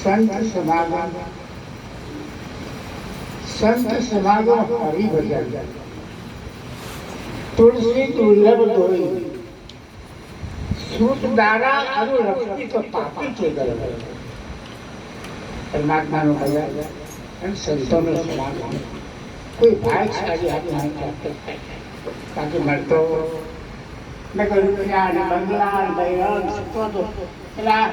સંત સમાગમ, સંત સમાગમ હરિભજન, તુલસી દુર્લભ ધોઈ, સૂત દારા અરુ રક્ષિત પાપી છે ગરબ. પરમાત્માનો ભજન અને સંતોનો સમાગમ કોઈ ભાગશાળી હાથ નહીં કરતો. બાકી મળતો મેં કહ્યું રૂપિયા ને બંગલા ને બૈરણ સત્વ તો પેલા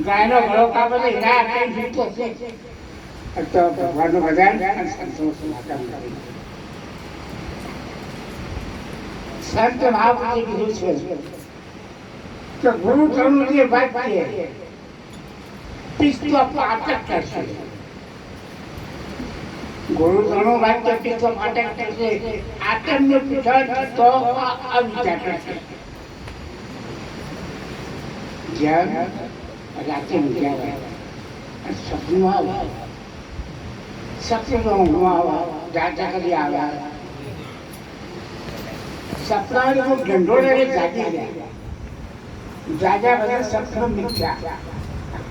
ગાયનો ગળો કાપે તો હીરા કઈ જીતો છે. તો ભગવાનનું ભજન અને સંતોનો સમાગમ કરી. સંત મહાપુરુષે કીધું છે કે ગુરુ તનું જે વાક્ય પિસ્તો પાટક કરશે. ગુરુ તનું વાક્ય પિસ્તો પાટક કરશે. આત્મનું પીઠન તો અવિચાર કરશે. જ્ઞાન રાતે જ્ઞાન સપનું આવે, સપનું ઊંઘમાં આવે, જાગા કરી આવે, સપનાનું ઢંઢોળે જાગી જાય. જાગ્યા વગર સપનું મિથ્યા.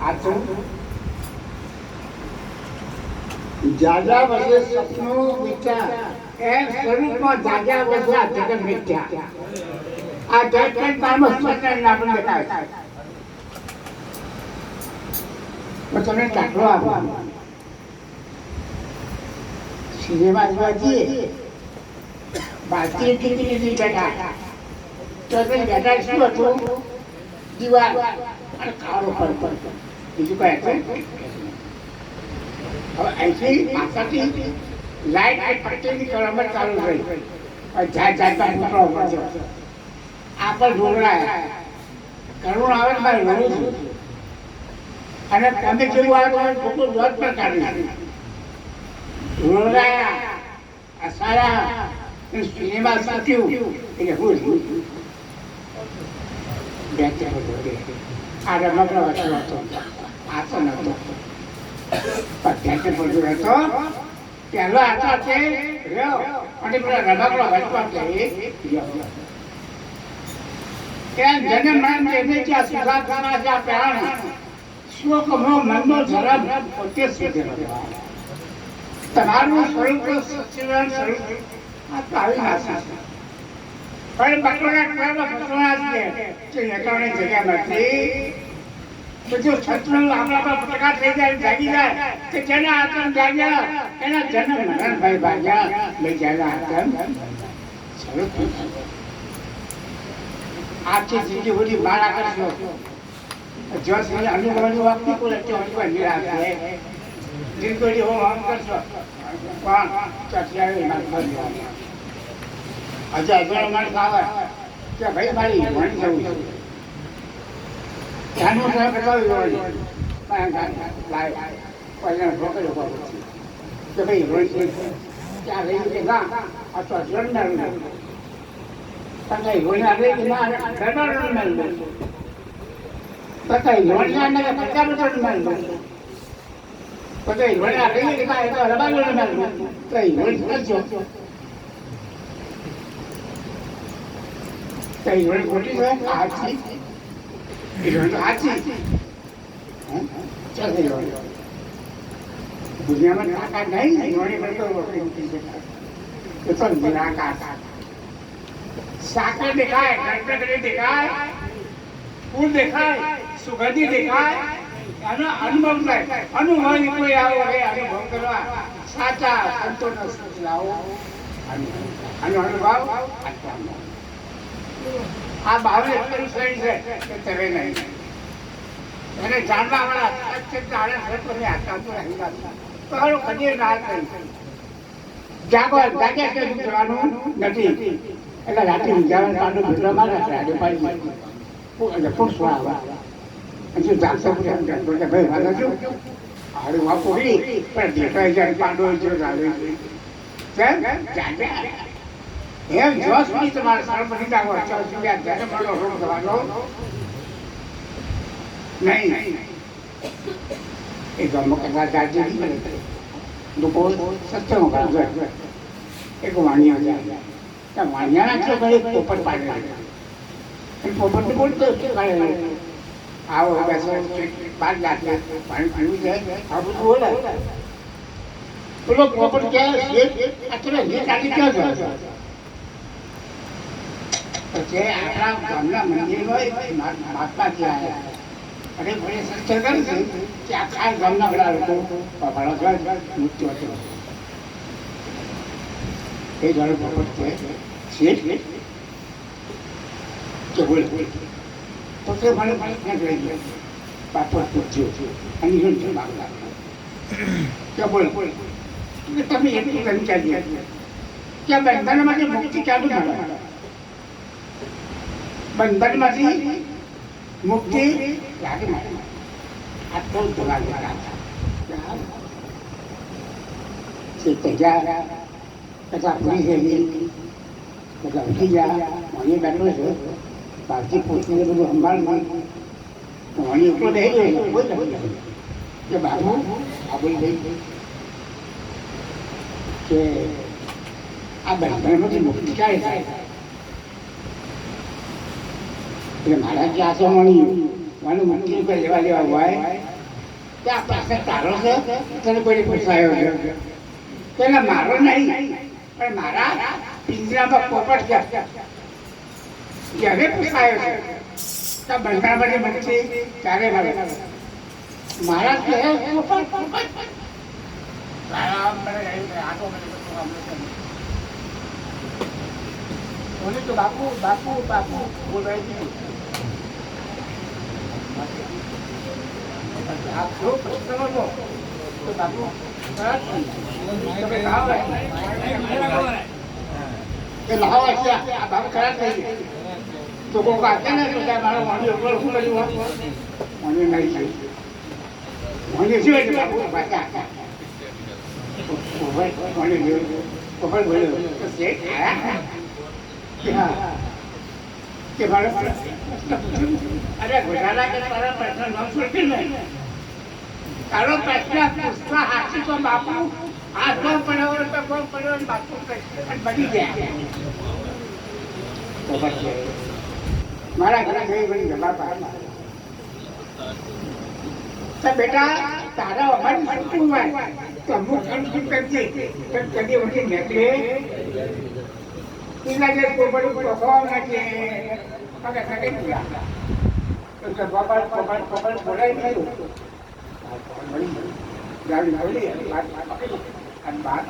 આ તો જાગ્યા વગર સપનું મિથ્યા એમ સ્વરૂપમાં જાગ્યા વગર જગત મિથ્યા. આ જગત નામ સ્વતંત્ર આપણે બતાવે. તમને દાખલો આપો. સિનેમા જોવા જઈએ, ભારતીય ટિકિટ બેઠા તો બેઠા શું હતું? દિવાલ અને કાળો પડતો, બીજું કઈ હતું? હવે અહીંથી પાછળથી લાઈટ પટ્ટીની કલમત ચાલુ રહી. જાત જાતના પુત્રો પડશે. આ પણ ઢોળાય કરુણ આવે ને મારે વરું છું. અને તમે જેવું આવે તો ખોટું રોજ પણ કાઢી ઢોળાયા અસારા સિનેમા સાચ્યું એટલે હું આ રમકડો હતો, આ તો નતો. પણ બધું હતો પહેલો હતો છે રહ્યો અને પેલા રમકડો હતો ત્યાં જન્મ મરણ તેને ત્યાં સુધારવાના છે. આ પ્રાણ શોકનો મનનો ધર્મ પોતે શીખેલો. તમારું સ્વરૂપ સચ્ચિદાનંદ સ્વરૂપ આ તો આવી ના પણ બકરોના કુવામાં ફસવાના છે કે એકાવને જગ્યા નથી. બધું શત્રુ આપણા પર પ્રકા થઈ જાય, જાગી જાય કે જેના આત્મ જાગ્યા એના જન્મ મરણ ભાઈ ભાગ્યા લઈ જાય. આત્મ સ્વરૂપ આખી જિંદગી બધી મારા કરશો. જો સુધી અનુભવની વખત કોઈ અનુભવ નિરાશ છે જિંદગી હો આમ કરશો પણ ચટિયાવી નાખવા. હજુ હજારો માણસ આવે કે ભાઈ મારી વણી જવું છે, ધ્યાનમાં તમે બતાવ્યું કે ભાઈ વણી ત્યાં રહી કે ના અથવા જોડનાર કઈ વણ્યા રહી કે ના ઘરનાર મેળવું કઈ વણ્યા ને પચાસ બચાવ મેળવું કઈ વણ્યા રહી કે ના એ તો રબાનો મેળવું કઈ વણી કરજો. કઈ વણી ખોટી છે હાથી હાથી દુનિયામાં તાકાત નહીં વણી કરતો એ તો નિરાકાર. સાકર દેખાય, ગણપતિ દેખાય, ફૂલ દેખાય, સુગંધી દેખાય, આનો અનુભવ થાય. અનુભવ કોઈ આવો હોય અનુભવ કરવા સાચા સંતોનો લાવો. આનો અનુભવ આ બાવન એટલું શ્રેણી છે કે તમે નહીં એને જાણવા વાળા તમારું કદી ના કરી જાગો જાગ્યા કે જવાનું નથી. એટલે રાતે ઉજાવણ પાંડુ ભેટવામાં રાડે પાડી એટલે પુરુષ આવે હજુ જાગતો ભાઈ વાંધો છું હાડું વા પોડી પણ દેખાય જાય પાંડુ જો રાડે જાગ્યા એમ જો સુધી તમારે સર્વની જાગો જ્યારે મળો રોગ થવાનો નહીં. એ ગામમાં કદાચ દાર્જિલિંગ લોકો સત્સંગ કરજો એક વાણિયા જાય ત્યાં વાણિયાના છો ઘરે પોપટ પાડે પોપટ બોલતો આવો બેસો 5 લાખ પાણી પીવું છે આ બધું બોલે પેલો પોપટ કે અત્યારે જે કાઢી ક્યાં છે પછી આપણા ગામના મંદિરમાં મહાત્માજી આવ્યા અને મને સંચય કરે છે કે આખા ગામના બધા લોકો પફાળો છે મૃત્યુ હતો એ જયારે પોપટ છે કે બોલ તો તે મને ક્યાં લઈ ગયો પાપડ પૂછ્યો અને શું માગલા કે બોલ તમે એટલું કરી ચાલીએ કે બંધનમાંથી મુક્તિ ક્યાંથી મળે બંધનમાંથી મુક્તિ લાગે મળે આ તો ધોલા તૈયાર કદાચ પૂરી થઈ કદાચ ઉઠી ગયા મને બેઠો છે બાકી પૂછીને બધું સંભાળવું મને એટલો દઈ ગયો કોઈ નથી કે બાબુ આ બોલી ગઈ કે આ બંધનમાંથી મુક્તિ ક્યારે થાય એટલે મારા જે આસોમણી મને મુક્તિ ઉપર લેવા હોય કે આ પાસે તારો છે તને કોઈ પૂછાયો છે પેલા મારો નહીં પણ મારા પિંજરામાં પોપટ જ્યારે પૂછાયો છે તો બંધનમાંથી મુક્તિ ક્યારે મળે મારા કે પોપટ બોલે તો બાપુ બાપુ બાપુ બોલાય ગયું આપ જો પ્રશ્ન હતો તો બાપુ તમે લાવો છે આ બાપુ ખરાબ થઈ ગયું તો કોઈ વાંચે ને તો મારો મારી ઉપર શું કર્યું મને નહીં થયું મને શું એટલે બાપુ વાંચ્યા મને ખબર બોલ્યો તો શેઠ આયા કે મારો અરે ઘોડાલા કે તારા પ્રશ્ન ન છૂટી ને તારો પ્રશ્ન પૂછવા હાથી તો બાપુ હાથ ન પડ્યો તો કોઈ પડ્યો ને બાપુ બની ગયા મારા ઘરે ગઈ બની જવાબ તો બેટા તારા અમારી છૂટું હોય તો અમુક શું કરજે કદી વખતે નીકળે ઈલા જે પોપડ પકવા નાખે પગે પગે તો પોપડ બોલાય નહીં ગાડી બોલી અને બાદ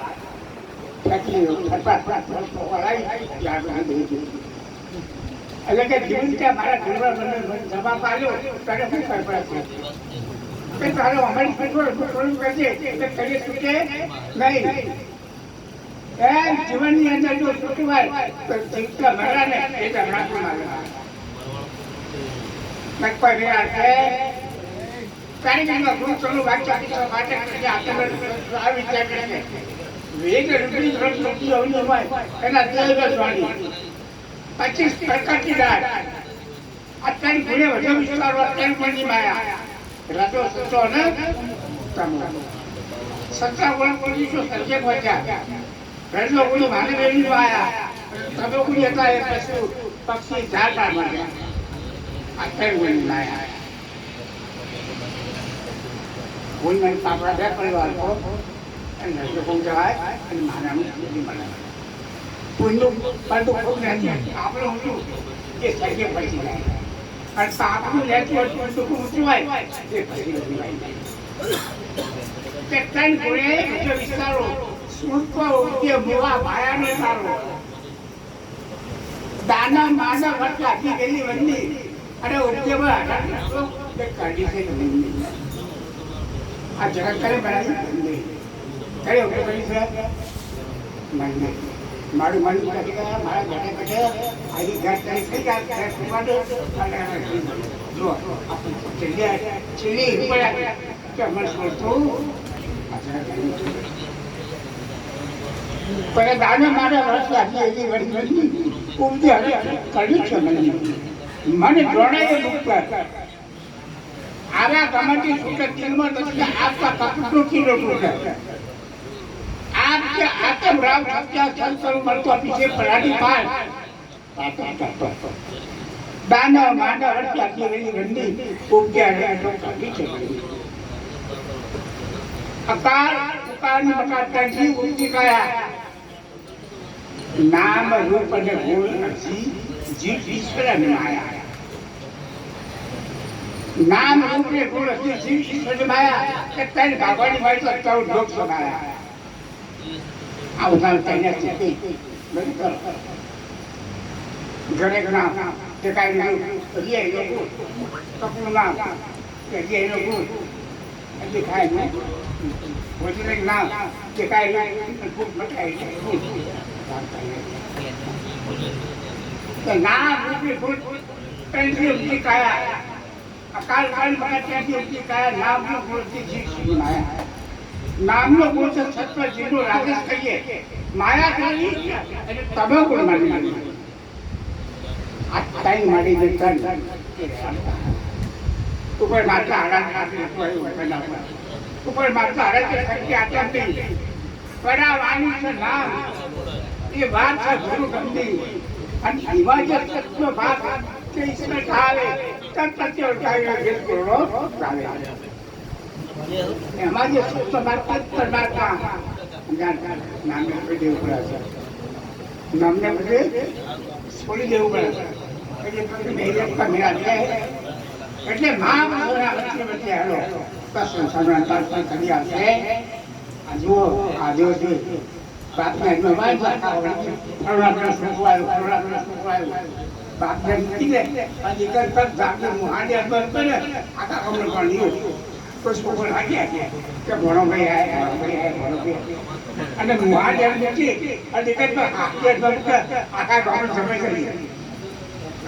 પછી ફટફટ પકડાઈ યાદ દઈ એટલે કે જીવન કે મારા ઘરવા મને જવાબ આવ્યો ત્યારે શું કરતા છે કે તારો અમારી થોડું કરજે એટલે કરીએ છૂટે નહીં જીવનની અંદર જો છૂટું હોય તો જીવતા મરા ને એ જ હમણાં કોઈ રહ્યા છે કારીગરમાં ગુણ ચલો વાક્ય માટે આ વિચાર કરે છે વેગ રૂપી રસ રૂપી અવની હોય એના દેહ વાળી 25 પ્રકારની દાળ અત્યારે ગુણે વધુ વિસ્તારો અત્યારે પણ માયા રાતો સતો ને સત્તા ગુણ પડી છો સર્જક વધ્યા રજો ગુણ માનવ એવી આયા તબો ગુણ હતા એ પશુ પક્ષી ઝાડ પાડ મળ્યા અત્યારે ગુણ માયા ગુણ માં પાપડા બે પરિવાર કો અને રજો ગુણ જવાય અને માનવ મળે પુણ્ય પાડું ખૂબ નથી આપણે ઊંચું એ સર્જક પછી જાય અને પાપનું લેતું હોય દુઃખ ઊંચું હોય એ પછી કે ત્રણ ગુણે જે વિસ્તારો સુખ ઉદ્ય મોવા માયાને સારો દાના માના વટ લાગી ગયેલી વંદી અને ઉદ્યમાં કાઢી છે આ જગત કરે બનાવી કરે ઉભે કરી છે મંદિર મારું મન ગયા મારા ઘટે ઘટે આવી ઘર કરી થઈ ગયા જો ચીલી પડ્યા કે મને છોડતું પણ દાને મારે રસ લાગી એવી વળી ઉપજી હવે કર્યું છે મને જોડાય મુક્ત આવા ગમતી સુખ દિલમાં દસકે આપકા કપટો કિલો છે आपके आत्म राम सत्या संत मरतो पीछे पराठी पार દાનો માંડો હડકી રહી રંડી ઉપજ્યા રે તો કાઢી છે અકાળ ઉકાળની મકા તંજી ઉપજી ગયા નામ રૂપ અને ગુણ અસી જીવ ઈશ્વર ને માયા નામ રૂપ ને ગુણ અસી જીવ ઈશ્વર ને માયા કે તૈન ભગવાનની મારી તો 14 લોક સમાયા આ ઉદાહરણ તૈને છે બરાબર ઘરે ઘણા તે કાઈ રે લોકો કપૂર ના કે જે લોકો અજી ખાય ને બોલી ના કે કાઈ રે ખૂબ મટાઈ છે નામ રૂપી ભૂત પેન્દ્રી ઉઠી કાયા અકાલ કાલ મને ત્યાંથી ઉઠી કાયા નામનો ભૂતથી જીવ સુનાયા નામનો ભૂત સત્વ જીવનો રાગેશ કહીએ માયા કરી અને તમે કોણ માની આ તાઈ મારી જે તન ઉપર માતા આરાધ ઉપર માતા આરાધ શક્તિ આત્મા પરા વાણી છે નામ ये बात है गुरु गंदी અને હિમાચલ તત્વ ભાગ કે ઈશ્વર ધારે તન પ્રત્યે ઉઠાવ્યો જે ગુરુ ધારે એમાં જે સૂક્ષ્મ માત્રા પરમાત્મા નામને પડે દેવું પડે છે નામને પડે છોડી દેવું પડે એટલે મેરે કા મેરા છે એટલે મા વચ્ચે હાલો કસમ સંસાર તાર કરી આવશે આજો છે બાપને નવાઈ જાતા અરુણાચલ સુખવાયો બાપને કીધે આજે કર પર જાતે મુહાડે પર પર આકા કમર પાણીઓ કોઈ છોકરો લાગ્યા કે ભણો ભાઈ આય અને મુહાડે નીચે અને કર પર આકે બંધ આકા કમર જમે કરી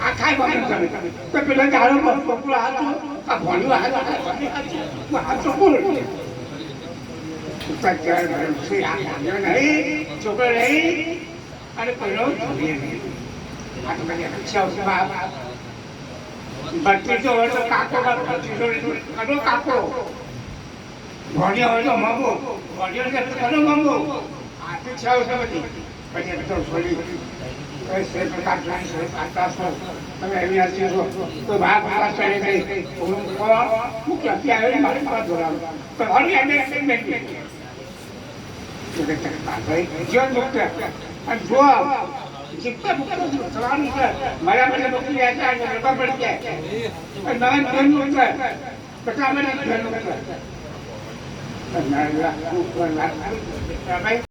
આખા કમર જમે તો પેલા ગાળો પકડો હાથ આ ભણ્યો હાથ ચોકુર છોકરો નહીં અને પેલો ભટ્ટીસો હોય તો કાકો કડો કાકો ભણ્યો હોય તો મગો ભણ્યો કડો મગો આથી છ બધી પછી તો છોડી તમે એવી હસી છો કોઈ ભાગ ભાગ ચડે ગઈ મુખ્ય અત્યારે મારી પાસે જોડાવું તો હરી એને જીવન મુક્ત અને જો જીવતા મુક્ત થવાનું છે મારા મને નોકરી આચાર રબા પડી જાય નવા ધન મુક્ત બધા મને ધન મુક્ત